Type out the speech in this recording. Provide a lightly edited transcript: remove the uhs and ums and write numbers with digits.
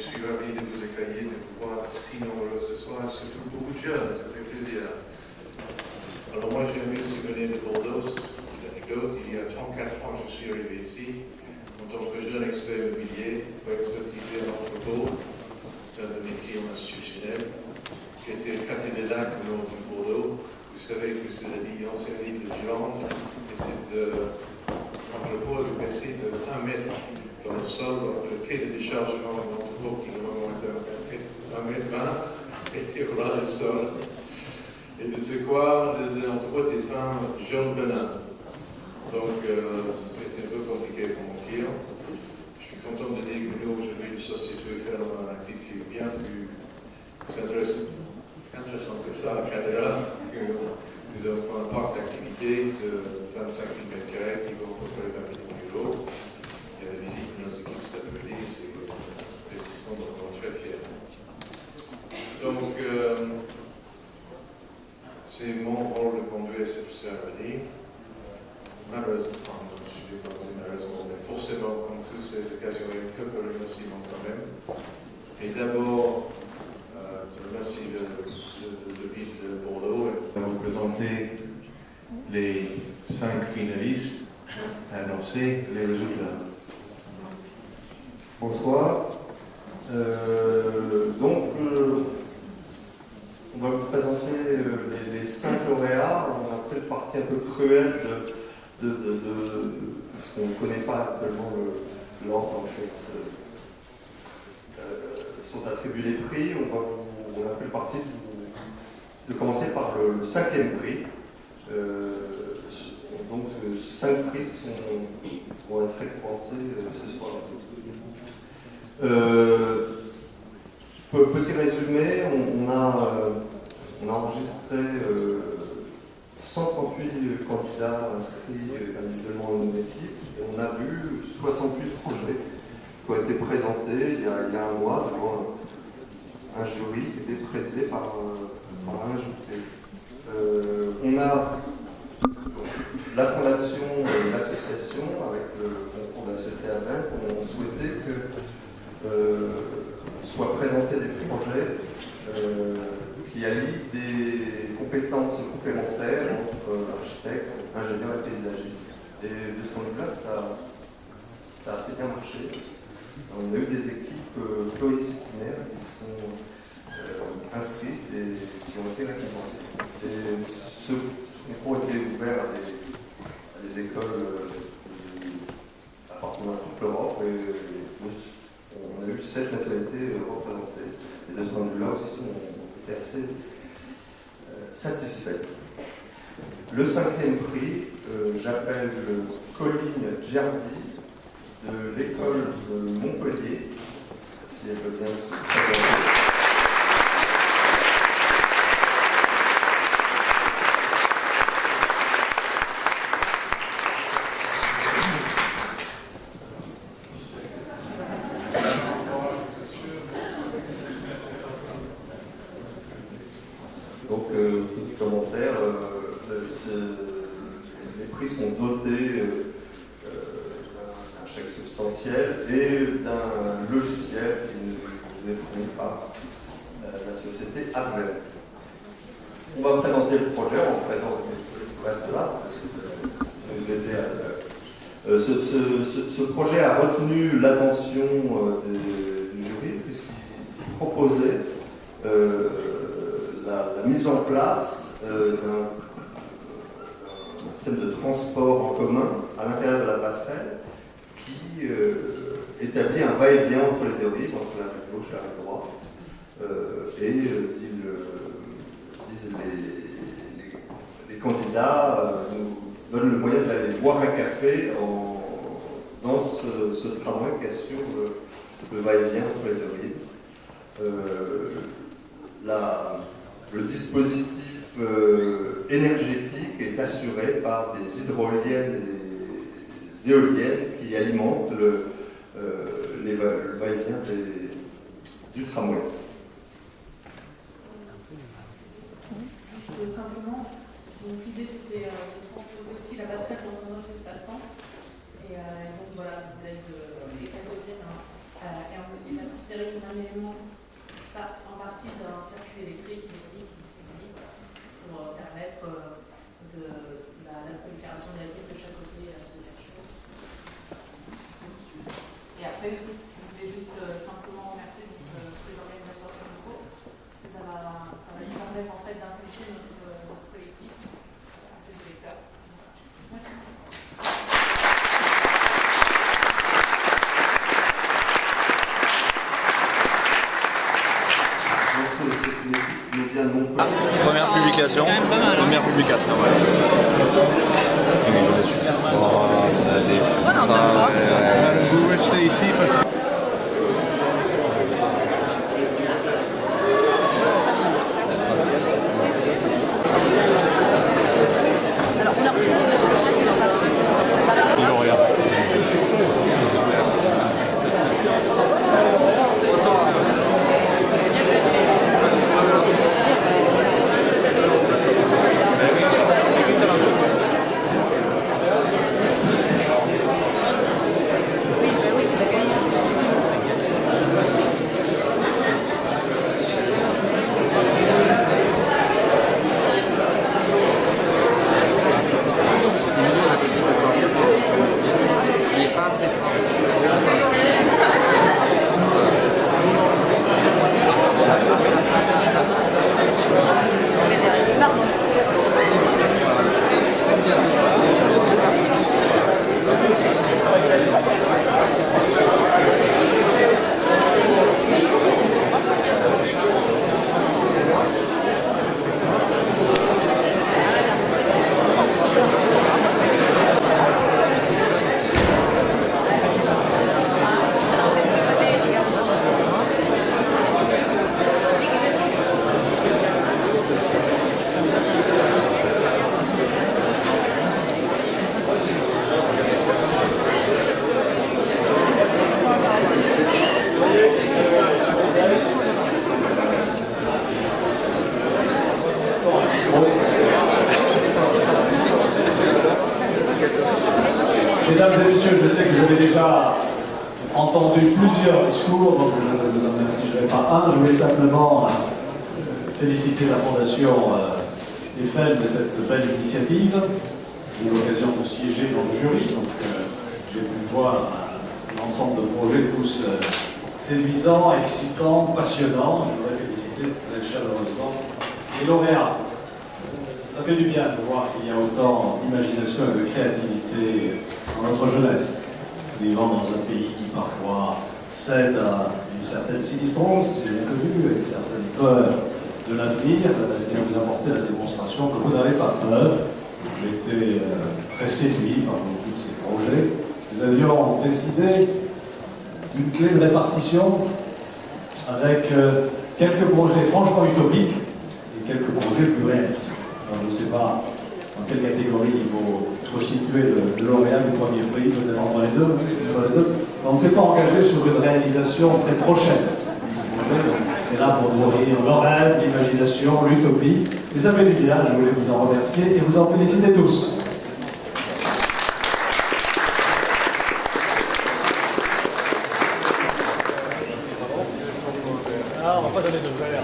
suis ravi de vous accueillir, de vous voir si nombreux ce soir, surtout beaucoup de jeunes, ça fait plaisir. Alors moi j'ai un souvenir de Bordeaux, une anecdote, il y a 34 ans je suis arrivé ici, en tant que jeune expert immobilier, pour expertiser en entrepôt, dans de mes clients institutionnels. J'étais cathédrale au nord de Bordeaux, vous savez que c'est l'ancienne ville de Gironde, et c'est entrepôt de passer de 1 mètre dans le sol, donc le quai de déchargement de l'entrepôt qui normalement était 1,20 m était ras le sol. Et de ce quoi, l'entrepôt était peint jaune benin. Donc c'était un peu compliqué pour mon client. Je suis content de dire que nous, aujourd'hui, la société fait une activité bien plus intéressante que ça, à Cathédrale. Nous avons un parc d'activité de 25 000 m² qui vaut à peu près 20 millions €. Il y a la visite de nos équipes cet après-midi, c'est un investissement dont on est très fiers. Donc, c'est mon rôle de conduire cette cérémonie. Malheureusement, je ne vais pas dire malheureusement, mais forcément, comme toutes ces occasions, il y a quelques remerciements quand même. Et d'abord, je remercie le ville de Bordeaux de vous présenter les 5 finalistes et annoncer les résultats. Bonsoir. On va vous présenter les 5 lauréats. On a peut-être partie un peu cruelle parce qu'on ne connaît pas actuellement l'ordre dans lequel sont attribués les prix. On a fait le parti de commencer par le 5e prix. Donc 5 prix vont être récompensés ce soir. Petit résumé, on a enregistré 138 candidats inscrits individuellement dans une équipe et on a vu 68 projets qui ont été présentés il y a un mois devant un jury qui était présidé par un ajouté. On a la fondation et l'association, avec le concours de la société Aven, ont souhaité que soient présentés des projets qui allient des compétences complémentaires entre architectes, ingénieurs et paysagistes. Et de ce point de vue-là, ça a assez bien marché. On a eu des équipes pluridisciplinaires qui sont inscrites et qui ont été récompensées. Et ce concours a été ouvert à des écoles appartenant à toute l'Europe et on a eu 7 nationalités représentées. Et de ce point de vue-là aussi, on était assez satisfaits. Le 5e prix, j'appelle Colline Giardi de l'école de Montpellier, si elle veut bien se présenter. Donc, petit commentaire, les prix sont dotés d'un chèque substantiel et d'un logiciel qui nous est fourni par la société Aven. On va présenter le projet, on présente le reste là, parce que nous aider à ce projet a retenu l'attention du jury, puisqu'il proposait la mise en place d'un système de transport en commun à l'intérieur de la passerelle qui établit un va-et-vient entre les deux rives, entre la rive gauche et la rive droite, disent les candidats nous donnent le moyen d'aller boire un café dans ce tramway qui assure le va-et-vient entre les deux rives. Le dispositif énergétique est assuré par des hydroliennes et des éoliennes qui alimentent le va-et-vient du tramway. Juste simplement, donc l'idée c'était de transposer aussi la passerelle dans un autre espace-temps. Et donc voilà, vous avez les catégories Et il a considéré comme un élément en partie d'un circuit électrique pour permettre de la prolifération de la ville de chaque côté de Verchaux. Et après, je voulais juste simplement remercier tous les organisateurs syndicaux, parce que ça va nous permettre en fait d'impulser notre collectif à tous les lecteurs. Merci. Première publication. Première publication, ouais. Oh, ça a des... Vous restez ici parce que... Mesdames et messieurs, je sais que vous avez déjà entendu plusieurs discours, donc je ne vous en infligerai pas un. Je voulais simplement féliciter la Fondation Eiffel de cette belle initiative. J'ai eu l'occasion de siéger dans le jury, donc j'ai pu voir l'ensemble de projets tous séduisants, excitants, passionnants. Je voudrais féliciter très chaleureusement les lauréats. Ça fait du bien de voir qu'il y a autant d'imagination et de créativité dans notre jeunesse, vivant dans un pays qui parfois cède à une certaine sinistrose, c'est bien connu, et une certaine peur de l'avenir. Et vous apporter la démonstration que vous n'avez pas peur. J'ai été très séduit par tous ces projets. Nous avions décidé d'une clé de répartition avec quelques projets franchement utopiques et quelques projets plus réalistes. Alors, je ne sais pas dans quelle catégorie il faut situer le lauréat du premier prix, peut-être entre les deux. On ne s'est pas engagé sur une réalisation très prochaine. C'est là pour nourrir le rêve, l'imagination, l'utopie. Et ça fait du bien, je voulais vous en remercier et vous en féliciter tous. Ah, on va pas donner de verre.